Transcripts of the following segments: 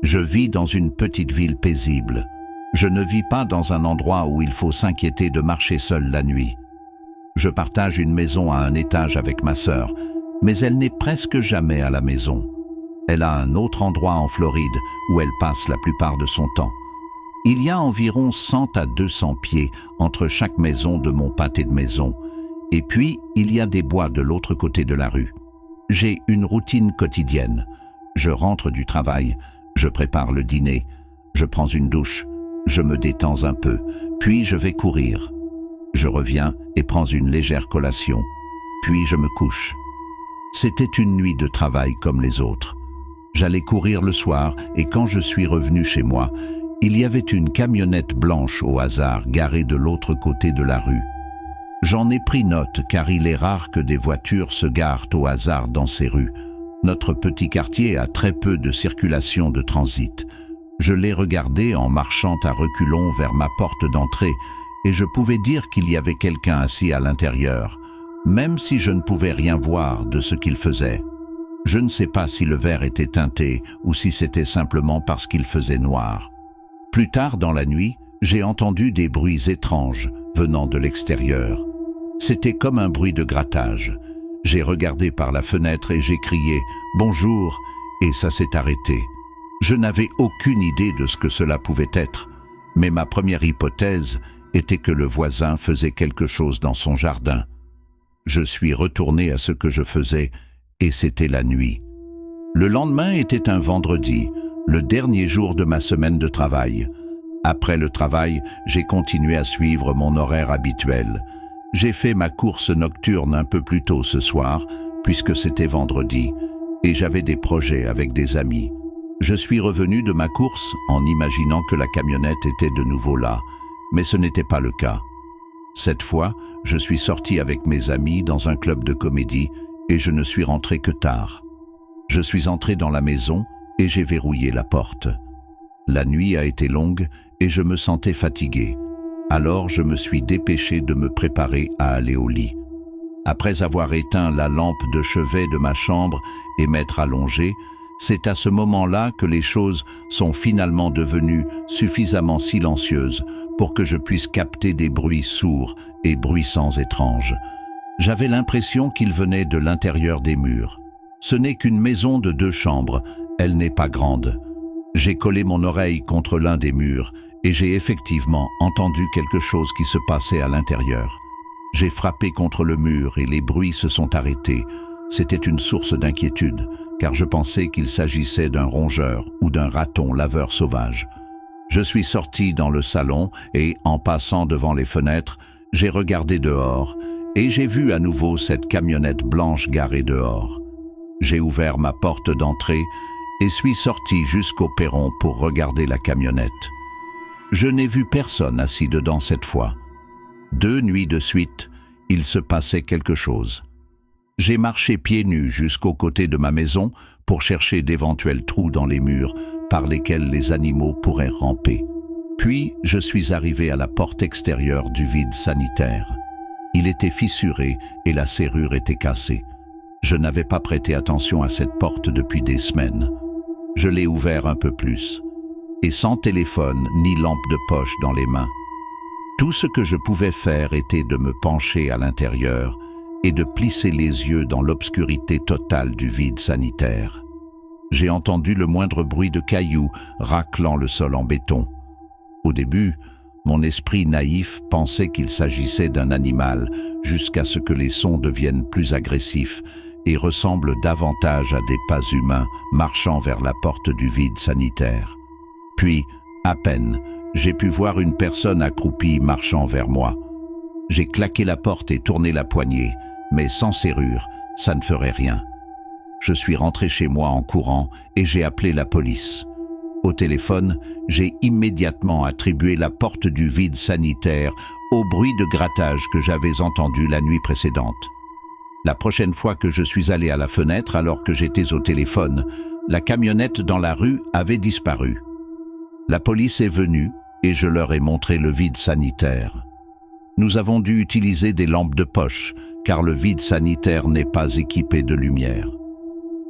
Je vis dans une petite ville paisible. Je ne vis pas dans un endroit où il faut s'inquiéter de marcher seul la nuit. Je partage une maison à un étage avec ma sœur, mais elle n'est presque jamais à la maison. Elle a un autre endroit en Floride où elle passe la plupart de son temps. Il y a environ 100 à 200 pieds entre chaque maison de mon pâté de maison. Et puis, il y a des bois de l'autre côté de la rue. J'ai une routine quotidienne. Je rentre du travail, je prépare le dîner, je prends une douche, je me détends un peu, puis je vais courir. Je reviens et prends une légère collation, puis je me couche. C'était une nuit de travail comme les autres. J'allais courir le soir et quand je suis revenu chez moi, il y avait une camionnette blanche au hasard garée de l'autre côté de la rue. J'en ai pris note car il est rare que des voitures se garent au hasard dans ces rues. Notre petit quartier a très peu de circulation de transit. Je l'ai regardé en marchant à reculons vers ma porte d'entrée et je pouvais dire qu'il y avait quelqu'un assis à l'intérieur, même si je ne pouvais rien voir de ce qu'il faisait. Je ne sais pas si le verre était teinté ou si c'était simplement parce qu'il faisait noir. Plus tard dans la nuit, j'ai entendu des bruits étranges venant de l'extérieur. C'était comme un bruit de grattage. J'ai regardé par la fenêtre et j'ai crié « Bonjour » et ça s'est arrêté. Je n'avais aucune idée de ce que cela pouvait être, mais ma première hypothèse était que le voisin faisait quelque chose dans son jardin. Je suis retourné à ce que je faisais et c'était la nuit. Le lendemain était un vendredi, le dernier jour de ma semaine de travail. Après le travail, j'ai continué à suivre mon horaire habituel. J'ai fait ma course nocturne un peu plus tôt ce soir, puisque c'était vendredi, et j'avais des projets avec des amis. Je suis revenu de ma course en imaginant que la camionnette était de nouveau là, mais ce n'était pas le cas. Cette fois, je suis sorti avec mes amis dans un club de comédie et je ne suis rentré que tard. Je suis entré dans la maison et j'ai verrouillé la porte. La nuit a été longue et je me sentais fatigué. Alors je me suis dépêché de me préparer à aller au lit. Après avoir éteint la lampe de chevet de ma chambre et m'être allongé, c'est à ce moment-là que les choses sont finalement devenues suffisamment silencieuses pour que je puisse capter des bruits sourds et bruissants étranges. J'avais l'impression qu'ils venaient de l'intérieur des murs. Ce n'est qu'une maison de 2 chambres, elle n'est pas grande. J'ai collé mon oreille contre l'un des murs et j'ai effectivement entendu quelque chose qui se passait à l'intérieur. J'ai frappé contre le mur et les bruits se sont arrêtés. C'était une source d'inquiétude, car je pensais qu'il s'agissait d'un rongeur ou d'un raton laveur sauvage. Je suis sorti dans le salon et, en passant devant les fenêtres, j'ai regardé dehors et j'ai vu à nouveau cette camionnette blanche garée dehors. J'ai ouvert ma porte d'entrée et suis sorti jusqu'au perron pour regarder la camionnette. Je n'ai vu personne assis dedans cette fois. 2 nuits de suite, il se passait quelque chose. J'ai marché pieds nus jusqu'au côté de ma maison pour chercher d'éventuels trous dans les murs par lesquels les animaux pourraient ramper. Puis, je suis arrivé à la porte extérieure du vide sanitaire. Il était fissuré et la serrure était cassée. Je n'avais pas prêté attention à cette porte depuis des semaines. Je l'ai ouvert un peu plus, et sans téléphone ni lampe de poche dans les mains. Tout ce que je pouvais faire était de me pencher à l'intérieur et de plisser les yeux dans l'obscurité totale du vide sanitaire. J'ai entendu le moindre bruit de cailloux raclant le sol en béton. Au début, mon esprit naïf pensait qu'il s'agissait d'un animal jusqu'à ce que les sons deviennent plus agressifs et ressemblent davantage à des pas humains marchant vers la porte du vide sanitaire. Puis, à peine, j'ai pu voir une personne accroupie marchant vers moi. J'ai claqué la porte et tourné la poignée, mais sans serrure, ça ne ferait rien. Je suis rentré chez moi en courant et j'ai appelé la police. Au téléphone, j'ai immédiatement attribué la porte du vide sanitaire au bruit de grattage que j'avais entendu la nuit précédente. La prochaine fois que je suis allé à la fenêtre alors que j'étais au téléphone, la camionnette dans la rue avait disparu. La police est venue et je leur ai montré le vide sanitaire. Nous avons dû utiliser des lampes de poche car le vide sanitaire n'est pas équipé de lumière.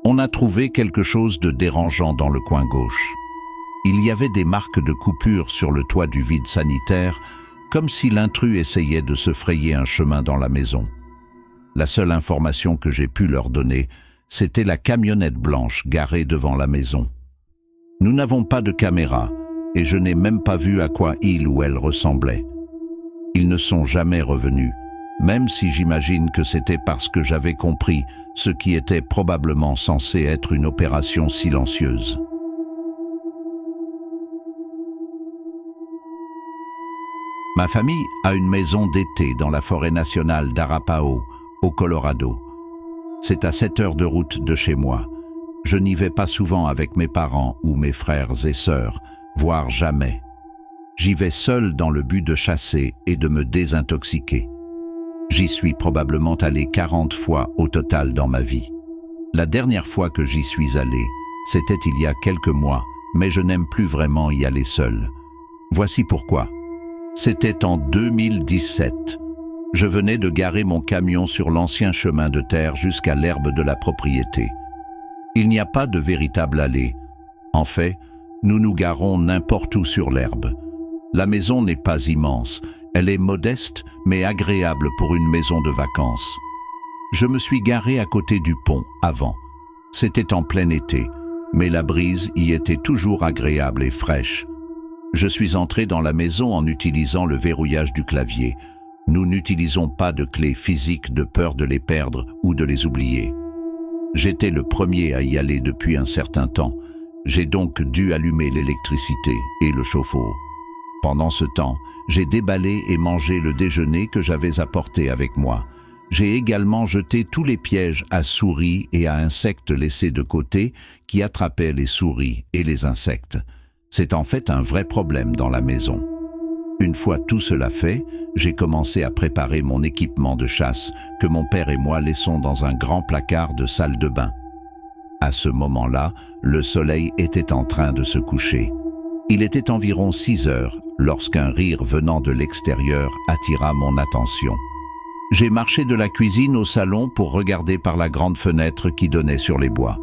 On a trouvé quelque chose de dérangeant dans le coin gauche. Il y avait des marques de coupure sur le toit du vide sanitaire, comme si l'intrus essayait de se frayer un chemin dans la maison. La seule information que j'ai pu leur donner, c'était la camionnette blanche garée devant la maison. Nous n'avons pas de caméra, et je n'ai même pas vu à quoi il ou elle ressemblait. Ils ne sont jamais revenus, même si j'imagine que c'était parce que j'avais compris ce qui était probablement censé être une opération silencieuse. Ma famille a une maison d'été dans la forêt nationale d'Arapahoe, au Colorado. C'est à 7 heures de route de chez moi. Je n'y vais pas souvent avec mes parents ou mes frères et sœurs, voire jamais. J'y vais seul dans le but de chasser et de me désintoxiquer. J'y suis probablement allé 40 fois au total dans ma vie. La dernière fois que j'y suis allé, c'était il y a quelques mois, mais je n'aime plus vraiment y aller seul. Voici pourquoi. C'était en 2017. Je venais de garer mon camion sur l'ancien chemin de terre jusqu'à l'herbe de la propriété. Il n'y a pas de véritable allée. En fait, nous nous garons n'importe où sur l'herbe. La maison n'est pas immense, elle est modeste mais agréable pour une maison de vacances. Je me suis garé à côté du pont avant. C'était en plein été, mais la brise y était toujours agréable et fraîche. Je suis entré dans la maison en utilisant le verrouillage du clavier. Nous n'utilisons pas de clé physique de peur de les perdre ou de les oublier. J'étais le premier à y aller depuis un certain temps. J'ai donc dû allumer l'électricité et le chauffe-eau. Pendant ce temps, j'ai déballé et mangé le déjeuner que j'avais apporté avec moi. J'ai également jeté tous les pièges à souris et à insectes laissés de côté qui attrapaient les souris et les insectes. C'est en fait un vrai problème dans la maison. Une fois tout cela fait, j'ai commencé à préparer mon équipement de chasse que mon père et moi laissons dans un grand placard de salle de bain. À ce moment-là, le soleil était en train de se coucher. Il était environ 6 heures lorsqu'un rire venant de l'extérieur attira mon attention. J'ai marché de la cuisine au salon pour regarder par la grande fenêtre qui donnait sur les bois.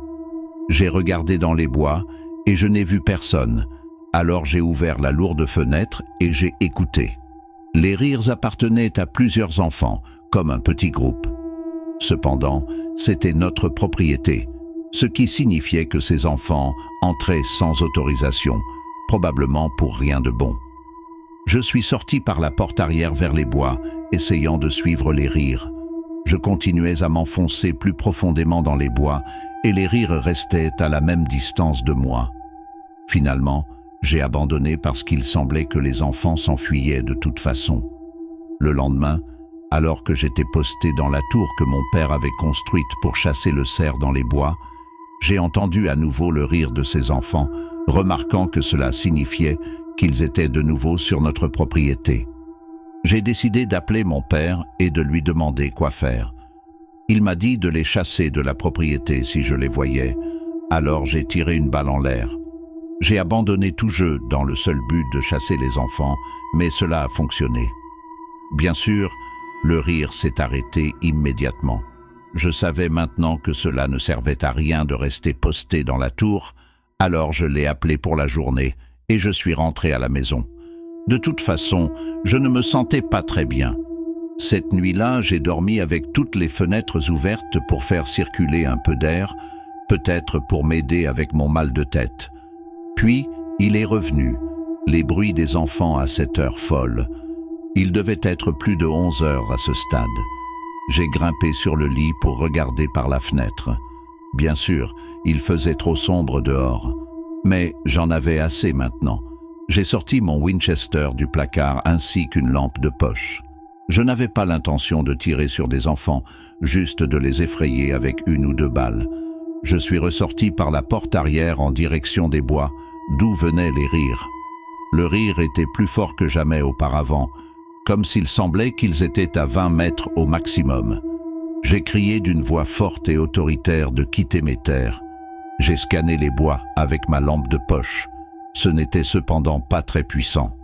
J'ai regardé dans les bois et je n'ai vu personne. Alors j'ai ouvert la lourde fenêtre et j'ai écouté. Les rires appartenaient à plusieurs enfants, comme un petit groupe. Cependant, c'était notre propriété, ce qui signifiait que ces enfants entraient sans autorisation, probablement pour rien de bon. Je suis sorti par la porte arrière vers les bois, essayant de suivre les rires. Je continuais à m'enfoncer plus profondément dans les bois et les rires restaient à la même distance de moi. Finalement, j'ai abandonné parce qu'il semblait que les enfants s'enfuyaient de toute façon. Le lendemain, alors que j'étais posté dans la tour que mon père avait construite pour chasser le cerf dans les bois, j'ai entendu à nouveau le rire de ces enfants, remarquant que cela signifiait qu'ils étaient de nouveau sur notre propriété. J'ai décidé d'appeler mon père et de lui demander quoi faire. Il m'a dit de les chasser de la propriété si je les voyais, alors j'ai tiré une balle en l'air. J'ai abandonné tout jeu dans le seul but de chasser les enfants, mais cela a fonctionné. Bien sûr, le rire s'est arrêté immédiatement. Je savais maintenant que cela ne servait à rien de rester posté dans la tour, alors je l'ai appelé pour la journée et je suis rentré à la maison. De toute façon, je ne me sentais pas très bien. Cette nuit-là, j'ai dormi avec toutes les fenêtres ouvertes pour faire circuler un peu d'air, peut-être pour m'aider avec mon mal de tête. Puis, il est revenu, les bruits des enfants à cette heure folle. Il devait être plus de 11 heures à ce stade. J'ai grimpé sur le lit pour regarder par la fenêtre. Bien sûr, il faisait trop sombre dehors. Mais j'en avais assez maintenant. J'ai sorti mon Winchester du placard ainsi qu'une lampe de poche. Je n'avais pas l'intention de tirer sur des enfants, juste de les effrayer avec 1 ou 2 balles. Je suis ressorti par la porte arrière en direction des bois, d'où venaient les rires. Le rire était plus fort que jamais auparavant, comme s'il semblait qu'ils étaient à 20 mètres au maximum. J'ai crié d'une voix forte et autoritaire de quitter mes terres. J'ai scanné les bois avec ma lampe de poche. Ce n'était cependant pas très puissant.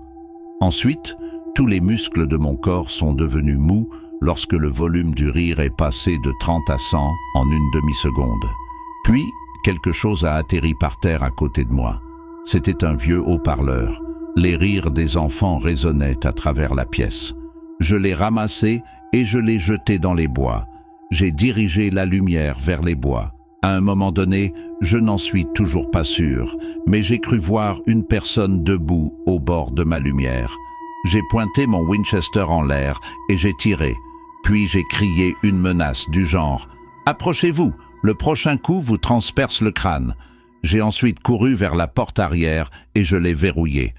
Ensuite, tous les muscles de mon corps sont devenus mous lorsque le volume du rire est passé de 30 à 100 en une demi-seconde. Puis, quelque chose a atterri par terre à côté de moi. C'était un vieux haut-parleur. Les rires des enfants résonnaient à travers la pièce. Je l'ai ramassé et je l'ai jeté dans les bois. J'ai dirigé la lumière vers les bois. À un moment donné, je n'en suis toujours pas sûr, mais j'ai cru voir une personne debout au bord de ma lumière. J'ai pointé mon Winchester en l'air et j'ai tiré. Puis j'ai crié une menace du genre « Approchez-vous, le prochain coup vous transperce le crâne ». J'ai ensuite couru vers la porte arrière et je l'ai verrouillée.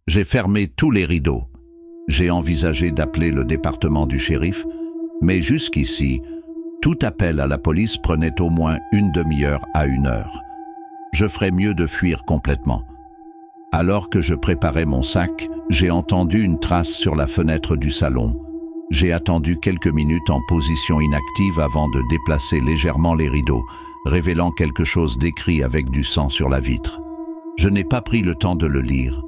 J'ai fermé tous les rideaux. J'ai envisagé d'appeler le département du shérif, mais jusqu'ici, tout appel à la police prenait au moins une demi-heure à 1 heure. Je ferais mieux de fuir complètement. Alors que je préparais mon sac, j'ai entendu une trace sur la fenêtre du salon. J'ai attendu quelques minutes en position inactive avant de déplacer légèrement les rideaux, révélant quelque chose d'écrit avec du sang sur la vitre. Je n'ai pas pris le temps de le lire.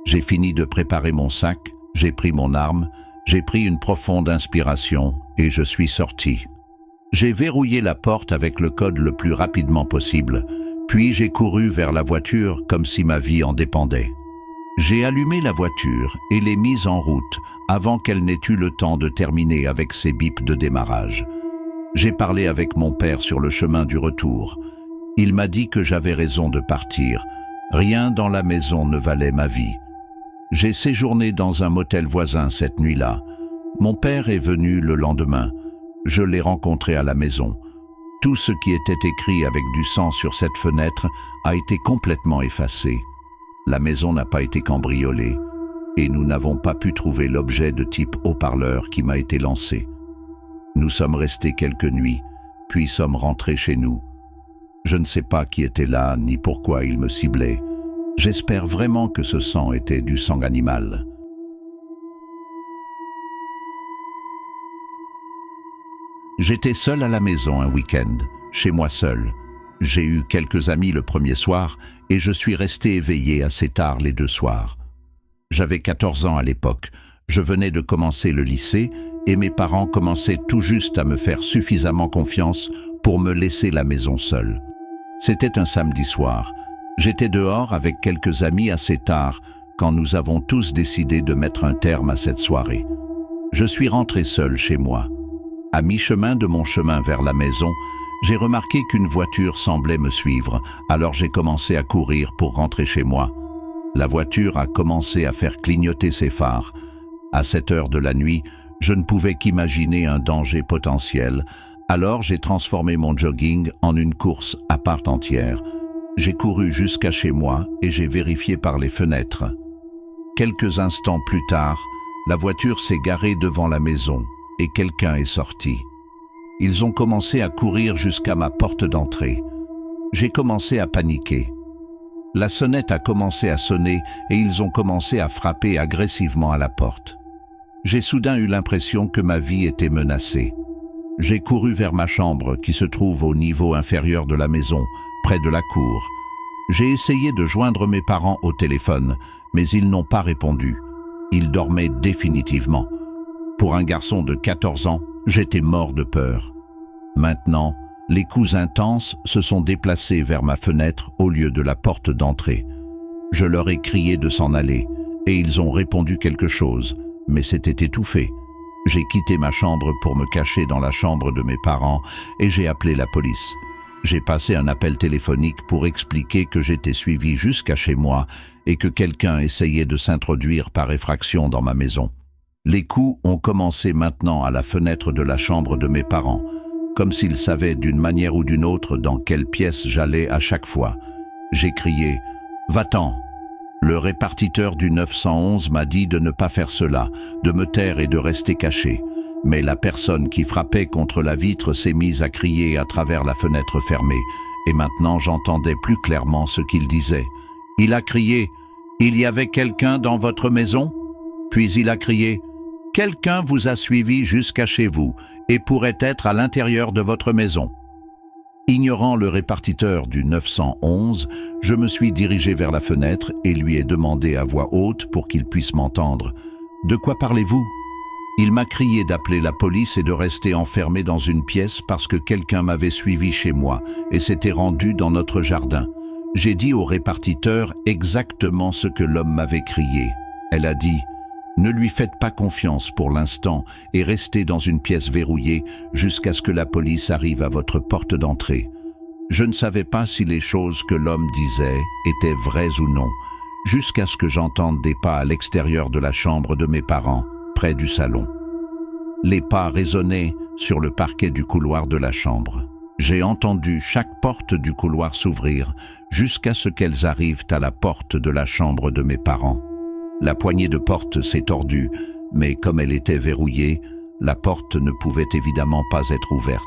J'ai fini de préparer mon sac, j'ai pris mon arme, j'ai pris une profonde inspiration et je suis sorti. J'ai verrouillé la porte avec le code le plus rapidement possible, puis j'ai couru vers la voiture comme si ma vie en dépendait. J'ai allumé la voiture et l'ai mise en route avant qu'elle n'ait eu le temps de terminer avec ses bips de démarrage. J'ai parlé avec mon père sur le chemin du retour. Il m'a dit que j'avais raison de partir. Rien dans la maison ne valait ma vie. J'ai séjourné dans un motel voisin cette nuit-là. Mon père est venu le lendemain. Je l'ai rencontré à la maison. Tout ce qui était écrit avec du sang sur cette fenêtre a été complètement effacé. La maison n'a pas été cambriolée et nous n'avons pas pu trouver l'objet de type haut-parleur qui m'a été lancé. Nous sommes restés quelques nuits, puis sommes rentrés chez nous. Je ne sais pas qui était là ni pourquoi il me ciblait. J'espère vraiment que ce sang était du sang animal. J'étais seul à la maison un week-end, chez moi seul. J'ai eu quelques amis le premier soir et je suis resté éveillé assez tard les 2 soirs. J'avais 14 ans à l'époque, je venais de commencer le lycée et mes parents commençaient tout juste à me faire suffisamment confiance pour me laisser la maison seule. C'était un samedi soir. J'étais dehors avec quelques amis assez tard quand nous avons tous décidé de mettre un terme à cette soirée. Je suis rentré seul chez moi. À mi-chemin de mon chemin vers la maison, j'ai remarqué qu'une voiture semblait me suivre, alors j'ai commencé à courir pour rentrer chez moi. La voiture a commencé à faire clignoter ses phares. À cette heure de la nuit, je ne pouvais qu'imaginer un danger potentiel, alors j'ai transformé mon jogging en une course à part entière. J'ai couru jusqu'à chez moi et j'ai vérifié par les fenêtres. Quelques instants plus tard, la voiture s'est garée devant la maison et quelqu'un est sorti. Ils ont commencé à courir jusqu'à ma porte d'entrée. J'ai commencé à paniquer. La sonnette a commencé à sonner et ils ont commencé à frapper agressivement à la porte. J'ai soudain eu l'impression que ma vie était menacée. J'ai couru vers ma chambre qui se trouve au niveau inférieur de la maison, près de la cour. J'ai essayé de joindre mes parents au téléphone, mais ils n'ont pas répondu. Ils dormaient définitivement. Pour un garçon de 14 ans, j'étais mort de peur. Maintenant, les coups intenses se sont déplacés vers ma fenêtre au lieu de la porte d'entrée. Je leur ai crié de s'en aller, et ils ont répondu quelque chose, mais c'était étouffé. J'ai quitté ma chambre pour me cacher dans la chambre de mes parents et j'ai appelé la police. J'ai passé un appel téléphonique pour expliquer que j'étais suivi jusqu'à chez moi et que quelqu'un essayait de s'introduire par effraction dans ma maison. Les coups ont commencé maintenant à la fenêtre de la chambre de mes parents, comme s'ils savaient d'une manière ou d'une autre dans quelle pièce j'allais à chaque fois. J'ai crié « Va-t'en !» Le répartiteur du 911 m'a dit de ne pas faire cela, de me taire et de rester caché. Mais la personne qui frappait contre la vitre s'est mise à crier à travers la fenêtre fermée, et maintenant j'entendais plus clairement ce qu'il disait. Il a crié « Il y avait quelqu'un dans votre maison ?» Puis il a crié « Quelqu'un vous a suivi jusqu'à chez vous et pourrait être à l'intérieur de votre maison. » Ignorant le répartiteur du 911, je me suis dirigé vers la fenêtre et lui ai demandé à voix haute pour qu'il puisse m'entendre. « De quoi parlez-vous » Il m'a crié d'appeler la police et de rester enfermé dans une pièce parce que quelqu'un m'avait suivi chez moi et s'était rendu dans notre jardin. J'ai dit au répartiteur exactement ce que l'homme m'avait crié. Elle a dit « Ne lui faites pas confiance pour l'instant et restez dans une pièce verrouillée jusqu'à ce que la police arrive à votre porte d'entrée. » Je ne savais pas si les choses que l'homme disait étaient vraies ou non, jusqu'à ce que j'entende des pas à l'extérieur de la chambre de mes parents, près du salon. Les pas résonnaient sur le parquet du couloir de la chambre. J'ai entendu chaque porte du couloir s'ouvrir jusqu'à ce qu'elles arrivent à la porte de la chambre de mes parents. La poignée de porte s'est tordue, mais comme elle était verrouillée, la porte ne pouvait évidemment pas être ouverte.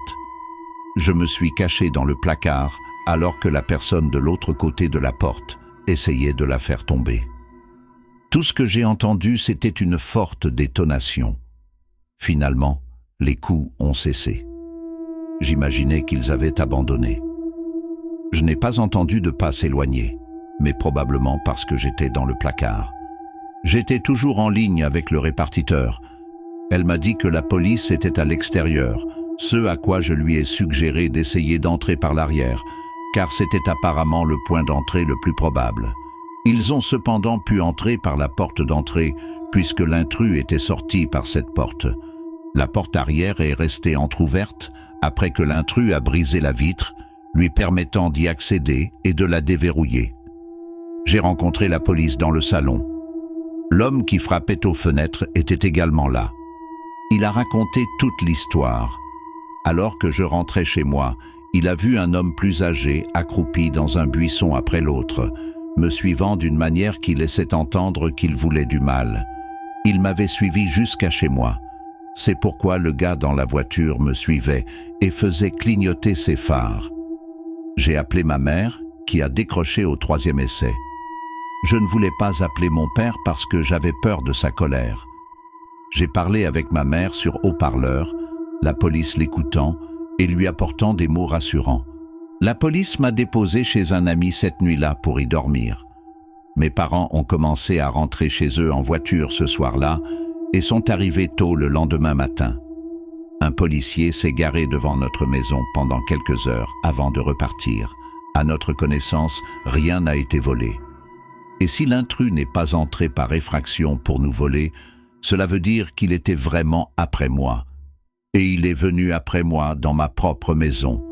Je me suis caché dans le placard alors que la personne de l'autre côté de la porte essayait de la faire tomber. Tout ce que j'ai entendu, c'était une forte détonation. Finalement, les coups ont cessé. J'imaginais qu'ils avaient abandonné. Je n'ai pas entendu de pas s'éloigner, mais probablement parce que j'étais dans le placard. J'étais toujours en ligne avec le répartiteur. Elle m'a dit que la police était à l'extérieur, ce à quoi je lui ai suggéré d'essayer d'entrer par l'arrière, car c'était apparemment le point d'entrée le plus probable. Ils ont cependant pu entrer par la porte d'entrée, puisque l'intrus était sorti par cette porte. La porte arrière est restée entr'ouverte après que l'intrus a brisé la vitre, lui permettant d'y accéder et de la déverrouiller. J'ai rencontré la police dans le salon. L'homme qui frappait aux fenêtres était également là. Il a raconté toute l'histoire. Alors que je rentrais chez moi, il a vu un homme plus âgé accroupi dans un buisson après l'autre, me suivant d'une manière qui laissait entendre qu'il voulait du mal. Il m'avait suivi jusqu'à chez moi. C'est pourquoi le gars dans la voiture me suivait et faisait clignoter ses phares. J'ai appelé ma mère, qui a décroché au 3e essai. Je ne voulais pas appeler mon père parce que j'avais peur de sa colère. J'ai parlé avec ma mère sur haut-parleur, la police l'écoutant et lui apportant des mots rassurants. La police m'a déposé chez un ami cette nuit-là pour y dormir. Mes parents ont commencé à rentrer chez eux en voiture ce soir-là et sont arrivés tôt le lendemain matin. Un policier s'est garé devant notre maison pendant quelques heures avant de repartir. À notre connaissance, rien n'a été volé. Et si l'intrus n'est pas entré par effraction pour nous voler, cela veut dire qu'il était vraiment après moi. Et il est venu après moi dans ma propre maison,